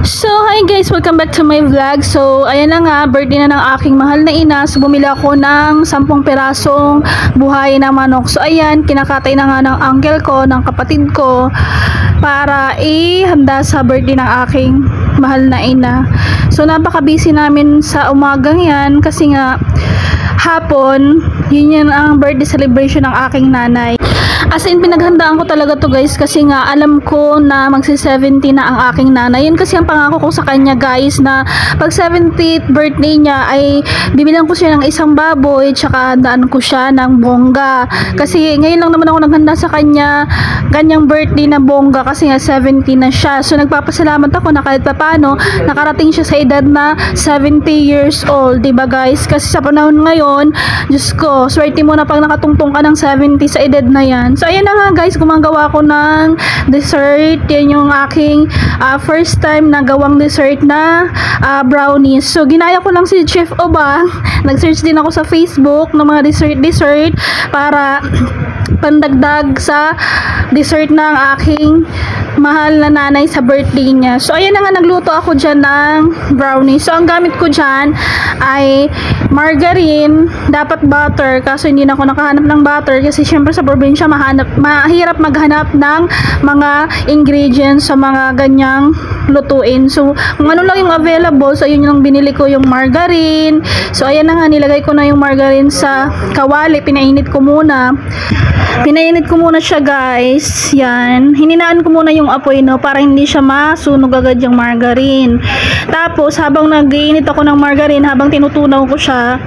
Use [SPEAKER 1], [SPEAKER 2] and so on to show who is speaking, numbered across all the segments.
[SPEAKER 1] So, hi guys! Welcome back to my vlog. So, ayan na nga, birthday na ng aking mahal na ina. So, bumili ako ng 10 pirasong buhay na manok. So, ayan, kinakatay na nga ng uncle ko, ng kapatid ko, para ihanda sa birthday ng aking mahal na ina. So, napaka-busy namin sa umagang yan kasi nga, hapon, yun ang birthday celebration ng aking nanay. As in, pinaghandaan ko talaga to guys kasi nga alam ko na magsi-70 na ang aking nanay. Yun kasi ang pangako ko sa kanya guys na pag 70th birthday niya ay bibilang ko siya ng isang baboy tsaka handaan ko siya ng bongga. Kasi ngayon lang naman ako naghanda sa kanya ganyang birthday na bongga kasi nga 70 na siya. So nagpapasalamat ako na kahit papano nakarating siya sa edad na 70 years old. Diba guys? Kasi sa panahon ngayon, Diyos ko, swerte mo na pag nakatungtong ka ng 70 sa edad na yan. So, ayan na nga guys, gumagawa ko ng dessert. Yan yung aking first time na gawang dessert na brownies. So, ginaya ko lang si Chef Obang. Nag-search din ako sa Facebook ng mga dessert para pandagdag sa dessert ng aking mahal na nanay sa birthday niya. So, ayan na nga, nagluto ako dyan ng brownies. So, ang gamit ko dyan ay margarine, dapat butter, kaso hindi na ako nakahanap ng butter kasi syempre sa probinsya mahirap maghanap ng mga ingredients sa mga ganyang lutuin. So, kung ano lang yung available, so yun yung binili ko, yung margarine. So, ayan na nga, nilagay ko na yung margarine sa kawali, pinainit ko muna. Pinainit ko muna siya guys. Yan. Hininaan ko muna yung apoy no para hindi siya masunog agad yung margarine. Tapos habang nag-iinit ako ng margarine, habang tinutunaw ko siya,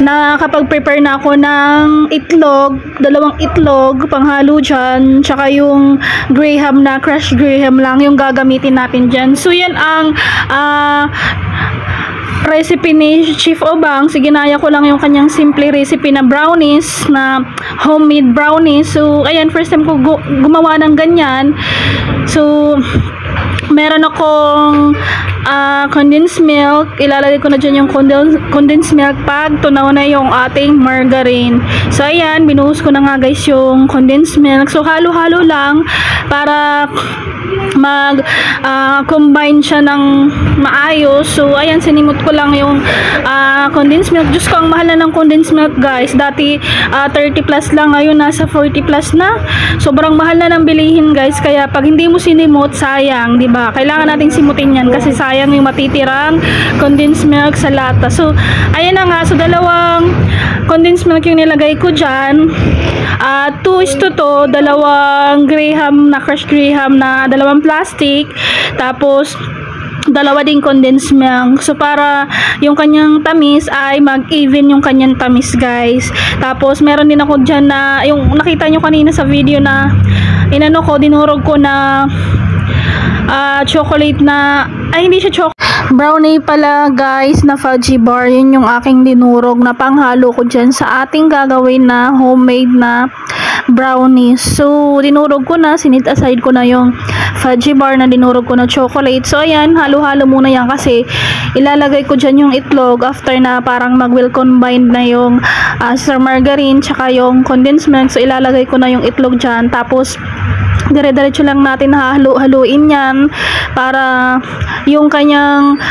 [SPEAKER 1] nakapag-prepare na ako ng itlog, 2 itlog, panghalo dyan, tsaka yung graham na crushed graham lang yung gagamitin natin dyan. So yan ang recipe ni Chef Obang. So, ginaya ko lang yung kanyang simple recipe na brownies, na homemade brownies. So, ayan, first time ko gumawa ng ganyan. So, meron akong condensed milk. Ilalagay ko na dyan yung condensed milk pag tunaw na yung ating margarine. So, ayan, binuhos ko na nga guys yung condensed milk. So, halo-halo lang para mag-combine siya ng maayos. So, ayan, sinimot ko lang yung condensed milk. Diyos ko, ang mahal na ng condensed milk guys. Dati 30 plus lang, ngayon nasa 40 plus na. Sobrang mahal na ng bilihin guys. Kaya pag hindi mo sinimot, sayang, diba? Kailangan nating simutin yan kasi sayang yung matitirang condensed milk sa lata. So, ayan na nga. So, 2 condensed milk yung nilagay ko dyan. 2:2, 2 graham na crushed graham na 2 plastic. Tapos 2 ding condensed milk. So, para yung kanyang tamis ay mag-even yung kanyang tamis, guys. Tapos, meron din ako dyan na, yung nakita nyo kanina sa video na, dinurog ko na chocolate na, hindi siya chocolate. Brownie pala, guys, na fudgy bar. Yun yung aking dinurog na panghalo ko dyan sa ating gagawin na homemade na brownies. So, dinurog ko na, sinit aside ko na yung fudgy bar na dinurog ko na chocolate. So, ayan, halo-halo muna yan kasi ilalagay ko dyan yung itlog after na parang mag-will combine na yung sa margarine tsaka yung condensed milk. So, ilalagay ko na yung itlog dyan. Tapos, dire-diretso lang natin haluin yan para yung kanyang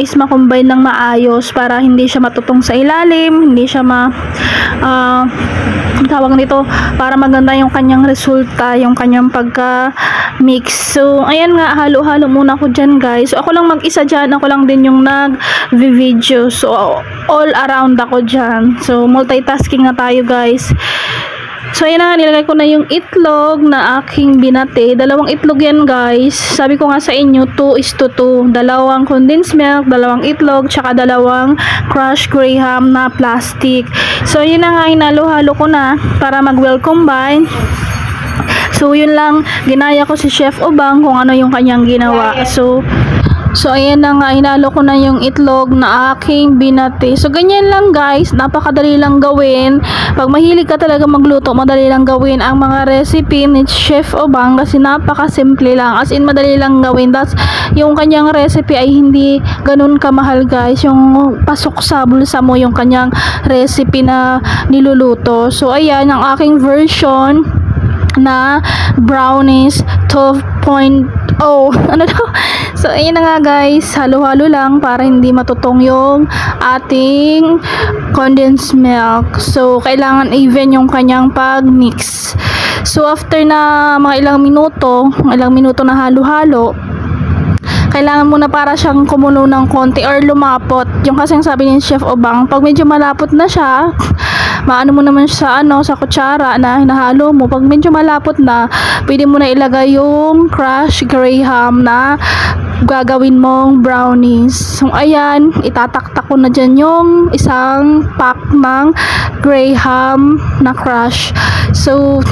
[SPEAKER 1] is makombine ng maayos para hindi siya matutong sa ilalim, hindi siya tawag nito, para maganda yung kanyang resulta, yung kanyang pagka-mix. So, ayan nga, halo-halo muna ako dyan guys. So, ako lang mag-isa dyan, ako lang din yung nag-video. So, all around ako dyan. So, multitasking na tayo guys. So, ayan na, nilagay ko na yung itlog na aking binate. 2 itlog yan, guys. Sabi ko nga sa inyo, 2:2. 2 condensed milk, 2 itlog, tsaka 2 crushed graham na plastic. So, yun na nga, hinalo-halo ko na para mag-well combine. So, yun lang, ginaya ko si Chef Obang kung ano yung kanyang ginawa. So, ayan na nga, hinalo ko na yung itlog na aking binate. So, ganyan lang guys, napakadali lang gawin. Pag mahilig ka talaga magluto, madali lang gawin ang mga recipe ni Chef Obang kasi napakasimple lang. As in, madali lang gawin. That's, yung kanyang recipe ay hindi ganun kamahal guys. Yung pasok sa bulsa mo yung kanyang recipe na niluluto. So, ayan, ang aking version na brownies 12.0 ano daw? So, ayun na nga guys, halo-halo lang para hindi matutong yung ating condensed milk. So, kailangan even yung kanyang pag-mix. So, after na mga ilang minuto na halo-halo, kailangan muna para siyang kumulo ng konti or lumapot. Yung kasing sabi ni Chef Obang, pag medyo malapot na siya, maano mo naman siya sa kutsara na hinahalo mo. Pag medyo malapot na, pwede mo na ilagay yung crushed graham na gagawin mong brownies. So, ayan, itataktak ko na dyan yung isang pack ng graham na crush. So,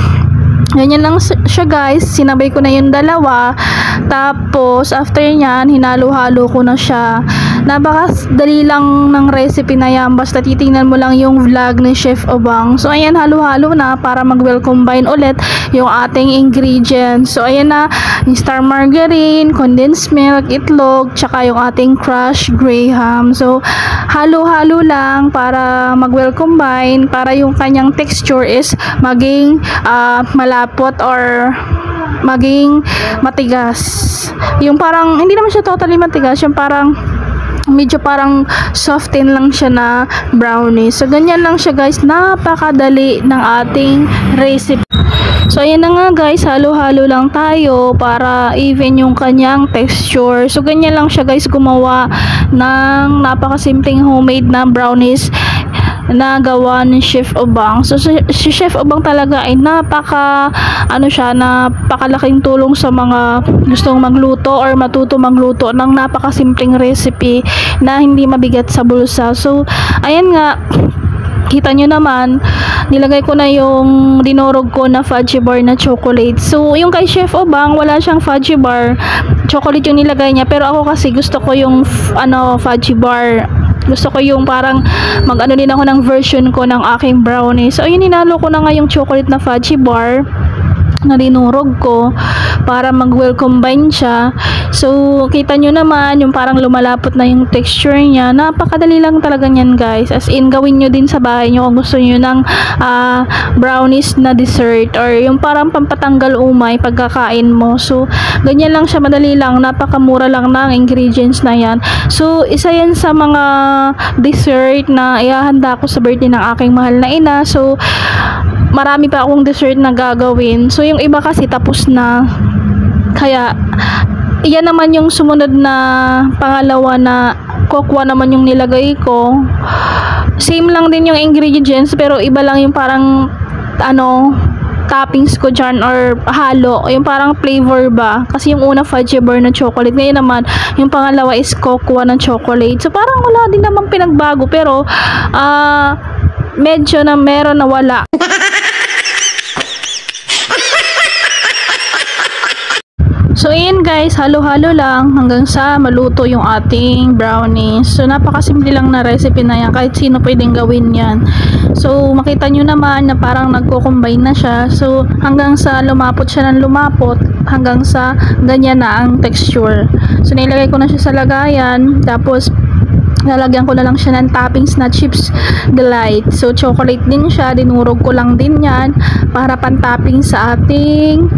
[SPEAKER 1] ganyan lang siya guys, sinabay ko na yung dalawa, tapos after nyan, hinalo-halo ko na siya. Napakadali lang ng recipe na yan, basta titingnan mo lang yung vlog ni Chef Obang. So ayan, halo-halo na para mag-well combine ulit yung ating ingredients. So ayan na, yung star margarine, condensed milk, itlog, tsaka yung ating crushed graham. So halo-halo lang para mag-well combine, para yung kanyang texture is maging malapot or maging matigas. Yung parang hindi naman siya totally matigas, yung parang medyo parang soften lang siya na brownie. So ganyan lang siya guys, napakadali ng ating recipe. So ayan na nga guys, halo-halo lang tayo para even yung kanyang texture. So ganyan lang siya guys, gumawa ng napakasimpleng homemade na brownies na gawa ni Chef Obang. So si Chef Obang talaga ay napakalaking tulong sa mga gustong magluto or matuto magluto ng napakasimpleng recipe na hindi mabigat sa bulsa. So ayan nga, kita nyo naman, nilagay ko na yung dinurog ko na fudgy bar na chocolate. So, yung kay Chef Obang, wala siyang fudgy bar. Chocolate yung nilagay niya. Pero ako kasi gusto ko yung fudgy bar. Gusto ko yung parang mag-ano din ako ng version ko ng aking brownie. So, ayun, ninalo ko na nga yung chocolate na fudgy bar na dinurog ko para mag-well combine siya. So, kita nyo naman yung parang lumalapot na yung texture niya. Napakadali lang talaga niyan guys. As in, gawin nyo din sa bahay nyo kung gusto nyo ng brownies na dessert or yung parang pampatanggal umay pagkakain mo. So, ganyan lang siya, madali lang. Napakamura lang ng ingredients na yan. So, isa yan sa mga dessert na ihahanda ko sa birthday ng aking mahal na ina. So, marami pa akong dessert na gagawin. So, yung iba kasi tapos na. Kaya, iyan naman yung sumunod na pangalawa na kokwa naman yung nilagay ko. Same lang din yung ingredients, pero iba lang yung parang toppings ko dyan or halo. Yung parang flavor ba. Kasi yung una fudgy bar na chocolate. Ngayon naman, yung pangalawa is cocoa na chocolate. So, parang wala din naman pinagbago. Pero, medyo na meron na wala. So, ayan guys, halo-halo lang hanggang sa maluto yung ating brownies. So, napakasimple lang na recipe na yan. Kahit sino pwedeng gawin yan. So, makita nyo naman na parang nagko-combine na siya. So, hanggang sa lumapot siya ng lumapot, hanggang sa ganyan na ang texture. So, nilagay ko na siya sa lagayan. Tapos, lalagyan ko na lang siya ng toppings na Chips Delight. So, chocolate din siya. Dinurog ko lang din yan para pan-topping sa ating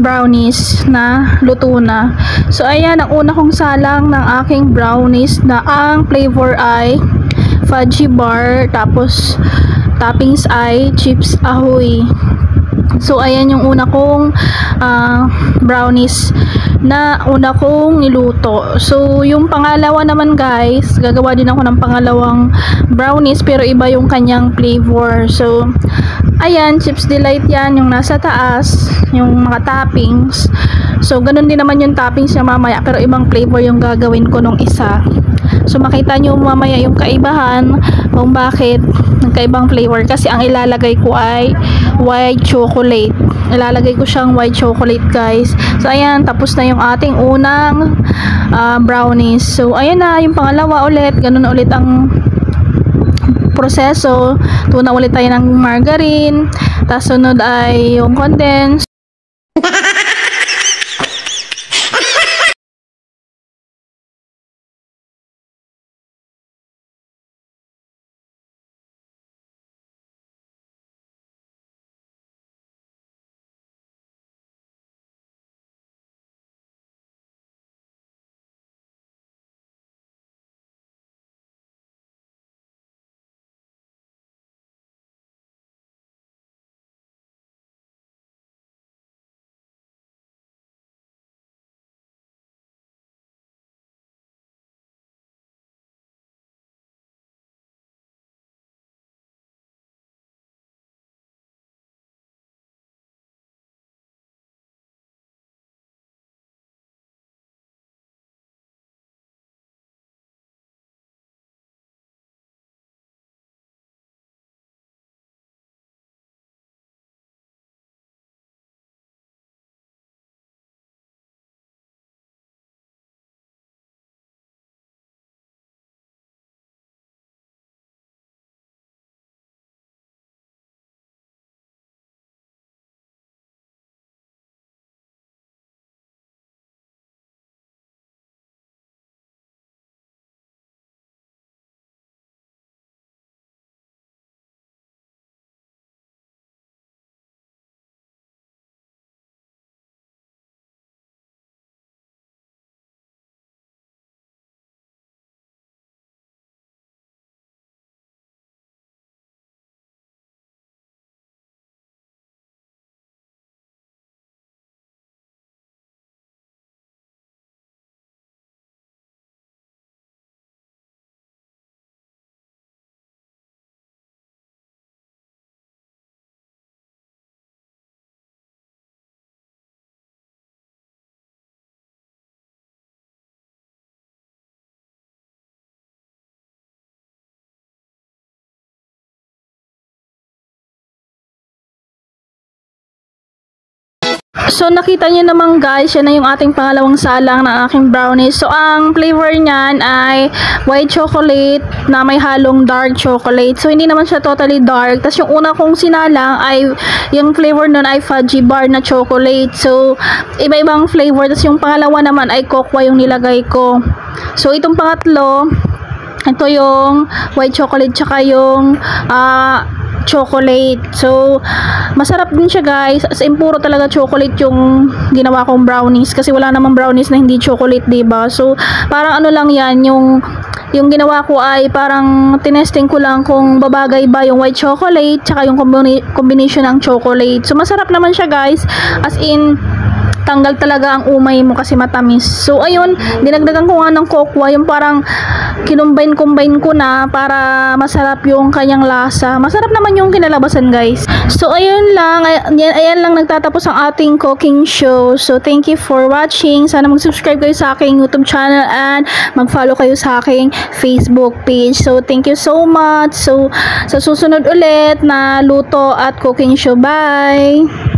[SPEAKER 1] brownies na luto na. So, ayan, ang una kong salang ng aking brownies na ang flavor ay fudgy bar. Tapos, toppings ay Chips Ahoy. So, ayan yung una kong brownies na una kong niluto. So, yung pangalawa naman guys, gagawa din ako ng pangalawang brownies pero iba yung kanyang flavor. So, ayan, Chips Delight yan, yung nasa taas, yung mga toppings. So, ganun din naman yung toppings niya mamaya pero ibang flavor yung gagawin ko nung isa. So, makita nyo mamaya yung kaibahan kung bakit nagkaibang flavor. Kasi ang ilalagay ko ay white chocolate. Ilalagay ko siyang white chocolate guys. So, ayan, tapos na yung ating unang brownies. So, ayan na, yung pangalawa ulit. Ganun ulit ang proseso. Tuna ulit tayo ng margarine. Tapos sunod ay yung condensed. So nakita niyo naman guys, yan na yung ating pangalawang salang ng aking brownies. So ang flavor niyan ay white chocolate na may halong dark chocolate. So hindi naman siya totally dark. Tapos yung una kong sinalang ay yung flavor nun ay fudgy bar na chocolate. So iba-ibang flavor. Tapos yung pangalawa naman ay cocoa yung nilagay ko. So itong pangatlo, ito yung white chocolate tsaka yung chocolate. So, masarap din siya guys. As in, puro talaga chocolate yung ginawa kong brownies. Kasi wala namang brownies na hindi chocolate, diba? So, parang ano lang yan, yung ginawa ko ay parang tinesting ko lang kung babagay ba yung white chocolate tsaka yung combination ng chocolate. So, masarap naman siya guys. As in, tanggal talaga ang umay mo kasi matamis. So, ayun, dinagdagan ko nga ng cocoa, yung parang kinumbine ko na para masarap yung kanyang lasa. Masarap naman yung kinalabasan guys. So, ayun lang. Ayan lang nagtatapos ang ating cooking show. So, thank you for watching. Sana mag-subscribe kayo sa aking YouTube channel and mag-follow kayo sa aking Facebook page. So, thank you so much. So, sa susunod ulit na luto at cooking show. Bye!